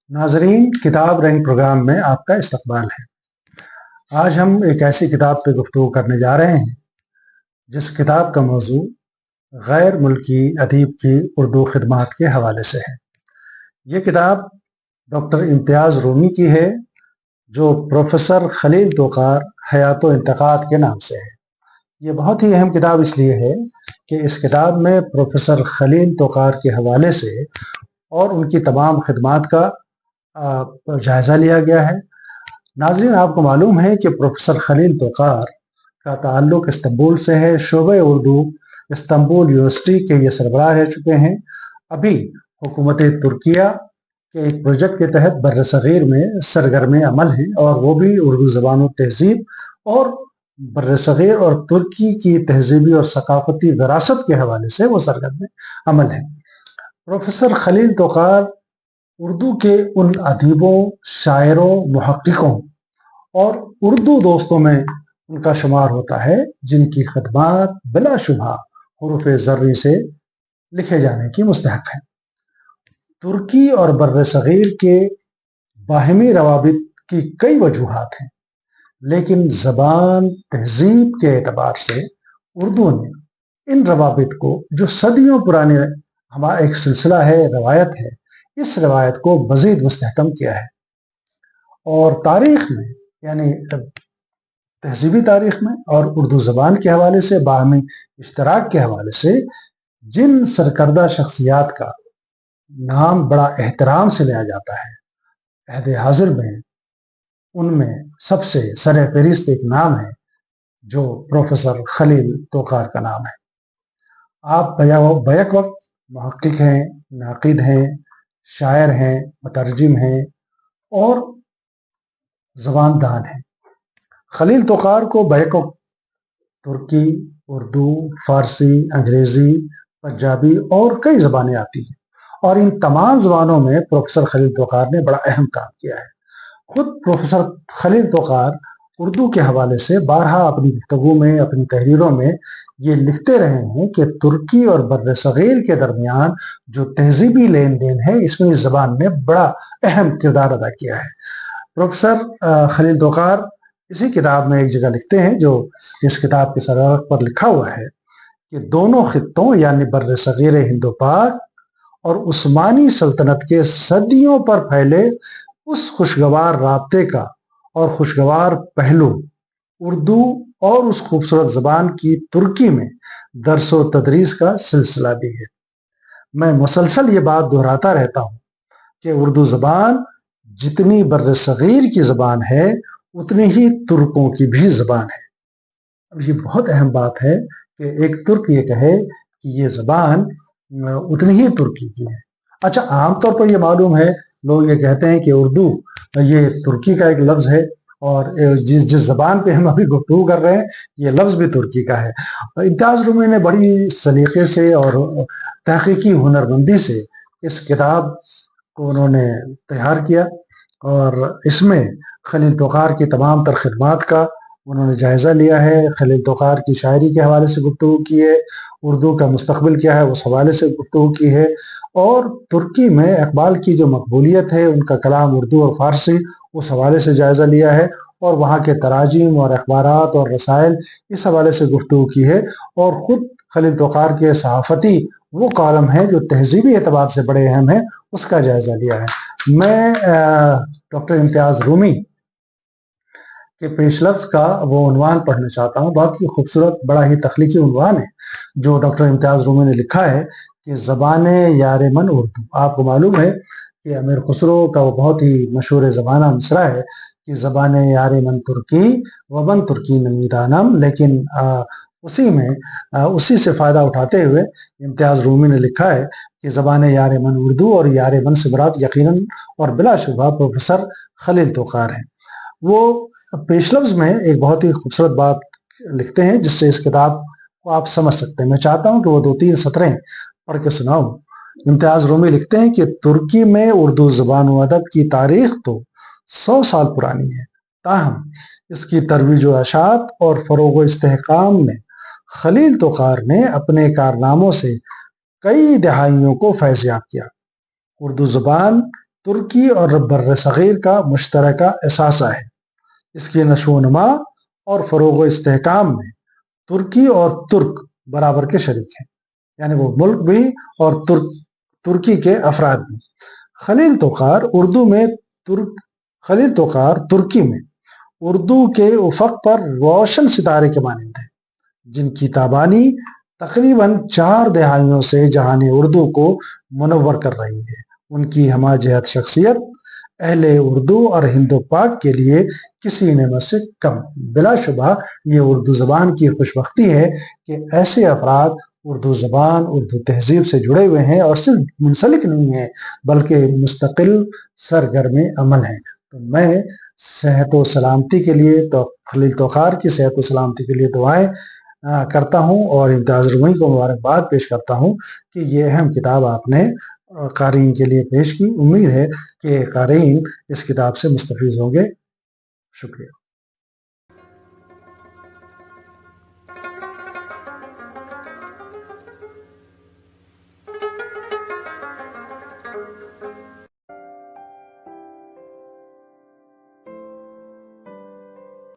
नाजरीन, किताब रंग प्रोग्राम में आपका इस्तकबाल है। आज हम एक ऐसी किताब पे गुफ्तगू करने जा रहे हैं जिस किताब का मौजू गैर मुल्की अदीब की उर्दू खिदमात के हवाले से है। ये किताब डॉक्टर इम्तियाज़ रूमी की है, जो प्रोफेसर खलील तोकार हयात व इंतकाद के नाम से है। ये बहुत ही अहम किताब इसलिए है कि इस किताब में प्रोफेसर खलील तोकार के हवाले से और उनकी तमाम खिदमात का जायज़ा लिया गया है। नाज़रीन, आपको मालूम है कि प्रोफेसर खलील तोकार का ताल्लुक़ इस्तांबुल से है। शोबे उर्दू इस्तांबुल यूनिवर्सिटी के ये सरबराह रह चुके हैं। अभी हुकूमत तुर्किया के एक प्रोजेक्ट के तहत बर्र सग़ीर में सरगर्म अमल हैं, और वो भी उर्दू ज़बान व तहज़ीब और बर्र सग़ीर और तुर्की की तहज़ीबी और सकाफ़ती विरासत के हवाले से वो सरगर्म अमल है। प्रोफेसर खलील तोकार उर्दू के उन अदीबों, शायरों, मुहक्किकों और उर्दू दोस्तों में उनका शुमार होता है जिनकी खिदमात बिलाशुबहा हुरूफ़ ज़र्री से लिखे जाने की मुस्तहक़ है। तुर्की और बर्र सग़ीर के बाहमी रवाबित की कई वजूहात हैं, लेकिन ज़बान तहज़ीब के एतबार से उर्दू ने इन रवाबित को, जो सदियों पुराने हमारा एक सिलसिला है, रवायत है, इस रवायत को मज़ीद मुस्तहकम किया है। और तारीख़ में, यानी तहज़ीबी तारीख़ में और उर्दू ज़बान के हवाले से, बाहमी इश्तराक के हवाले से जिन सरकर्दा शख्सियात का नाम बड़ा एहतराम से लिया जाता है अहद हाज़िर में, उनमें सबसे सर फ़हरिस्त एक नाम है जो प्रोफेसर खलील तोकार का नाम है। आप बैक वक्त मुहक्किक हैं, नाक़िद हैं, शायर हैं, मुतरजिम हैं और ज़बानदान हैं। खलील तोकार को बैक वक्त तुर्की, उर्दू, फ़ारसी, अंग्रेज़ी, पंजाबी और कई ज़बानें आती हैं, और इन तमाम ज़बानों में प्रोफेसर खलील तोकार ने बड़ा अहम काम किया है। खुद प्रोफेसर खलील तोकार उर्दू के हवाले से बारहा अपनी गुफ्तगू में, अपनी तहरीरों में ये लिखते रहे हैं कि तुर्की और बर्र सग़ीर के दरमियान जो तहज़ीबी लेन देन है, इसमें इस ज़बान ने बड़ा अहम किरदार अदा किया है। प्रोफेसर खलील तोकार इसी किताब में एक जगह लिखते हैं, जो इस किताब के सरहद पर लिखा हुआ है, कि दोनों खित्तों यानी बर्र सग़ीर हिंदो पाक और उस्मानी सल्तनत के सदियों पर फैले उस खुशगवार राब्ते का और खुशगवार पहलू उर्दू और उस खूबसूरत ज़बान की तुर्की में दर्स व तदरीस का सिलसिला भी है। मैं मुसलसल ये बात दोहराता रहता हूँ कि उर्दू ज़बान जितनी बर्र सग़ीर की ज़बान है, उतनी ही तुर्कों की भी ज़बान है। अब ये बहुत अहम बात है कि एक तुर्क ये कहे कि ये ज़बान उतनी ही तुर्की की है। अच्छा, आमतौर पर यह मालूम है, लोग ये कहते हैं कि उर्दू ये तुर्की का एक लफ्ज़ है, और जिस ज़बान पे हम अभी गुफ्तगू कर रहे हैं, ये लफ्ज़ भी तुर्की का है। इम्तियाज़ रूमी ने बड़ी सलीक़े से और तहक़ीक़ी हुनरमंदी से इस किताब को उन्होंने तैयार किया, और इसमें खलील तोकार की तमाम तर खिदमात का उन्होंने जायज़ा लिया है। खलील तोकार की शायरी के हवाले से गुफ्तगू की है, उर्दू का मुस्तक़बिल क्या है उस हवाले से गुफ्तगू की है, और तुर्की में इक़बाल की जो मकबूलियत है, उनका कलाम उर्दू और फ़ारसी, उस हवाले से जायज़ा लिया है, और वहाँ के तराजीम और अखबारात और रसायल, इस हवाले से गुफ्तगू की है। और ख़ुद खलील तोकार के सहाफ़ती वो कॉलम है जो तहज़ीबी एतबार से बड़े अहम हैं, उसका जायज़ा लिया है। मैं डॉक्टर इम्तियाज़ रूमी के पेशलफ्ज़ का वो उन्वान पढ़ना चाहता हूँ। बहुत ही खूबसूरत, बड़ा ही तख्लीकी उन्वान है जो डॉक्टर इम्तियाज़ रूमी ने लिखा है कि ज़बान यार मन उर्दू। आपको मालूम है कि अमीर खुसरो का वो बहुत ही मशहूर ज़माना मिसरा है कि ज़बान यार मन तुर्की व मन तुर्की नमीदानम, लेकिन उसी में उसी से फ़ायदा उठाते हुए इम्तियाज़ रूमी ने लिखा है कि ज़बान यार मन उर्दू, और यार मन से मुराद यकीनन और बिलाशुबहा प्रोफेसर खलील तोकार हैं। वो पेशलफ्ज़ में एक बहुत ही खूबसूरत बात लिखते हैं जिससे इस किताब को आप समझ सकते हैं। मैं चाहता हूँ कि वो 2-3 सतरें पढ़ के सुनाऊँ। इम्तियाज़ रूमी लिखते हैं कि तुर्की में उर्दू ज़बान व अदब की तारीख़ तो 100 साल पुरानी है, ताहम इसकी तरवीज व अशात और फ़रोग़ व इस्तेहकाम में खलील तोकार ने अपने कारनामों से कई दहाइयों को फैज़ याब किया। उर्दू ज़बान ترکی اور بر صغیر کا مشترکہ اثاثہ ہے۔ اس کی نشو و نما اور فروغ و استحکام میں ترکی اور ترک برابر کے شریک ہیں، یعنی وہ ملک بھی اور ترکی کے افراد بھی۔ خلیل توقار ترکی میں اردو کے افق پر روشن ستارے کے مانند ہیں، جن کی تابانی تقریباً 4 دہائیوں سے جہان اردو کو منور کر رہی ہے۔ ان کی ہمہ جہت شخصیت اہل اردو اور ہند و پاک کے لیے کسی نعمت سے کم۔ بلا شبہ یہ اردو زبان کی خوش بختی ہے کہ ایسے افراد اردو زبان، اردو تہذیب سے جڑے ہوئے ہیں اور صرف منسلک نہیں ہیں بلکہ مستقل سرگرم عمل ہیں۔ تو میں صحت و سلامتی کے لیے تو خلیل توقار کی صحت و سلامتی کے لیے دعائیں کرتا ہوں اور امتیاز رموی کو مبارکباد پیش کرتا ہوں کہ یہ اہم کتاب آپ نے قارئین کے لیے پیش کی۔ امید ہے کہ قارئین اس کتاب سے مستفید ہوں گے۔ شکریہ۔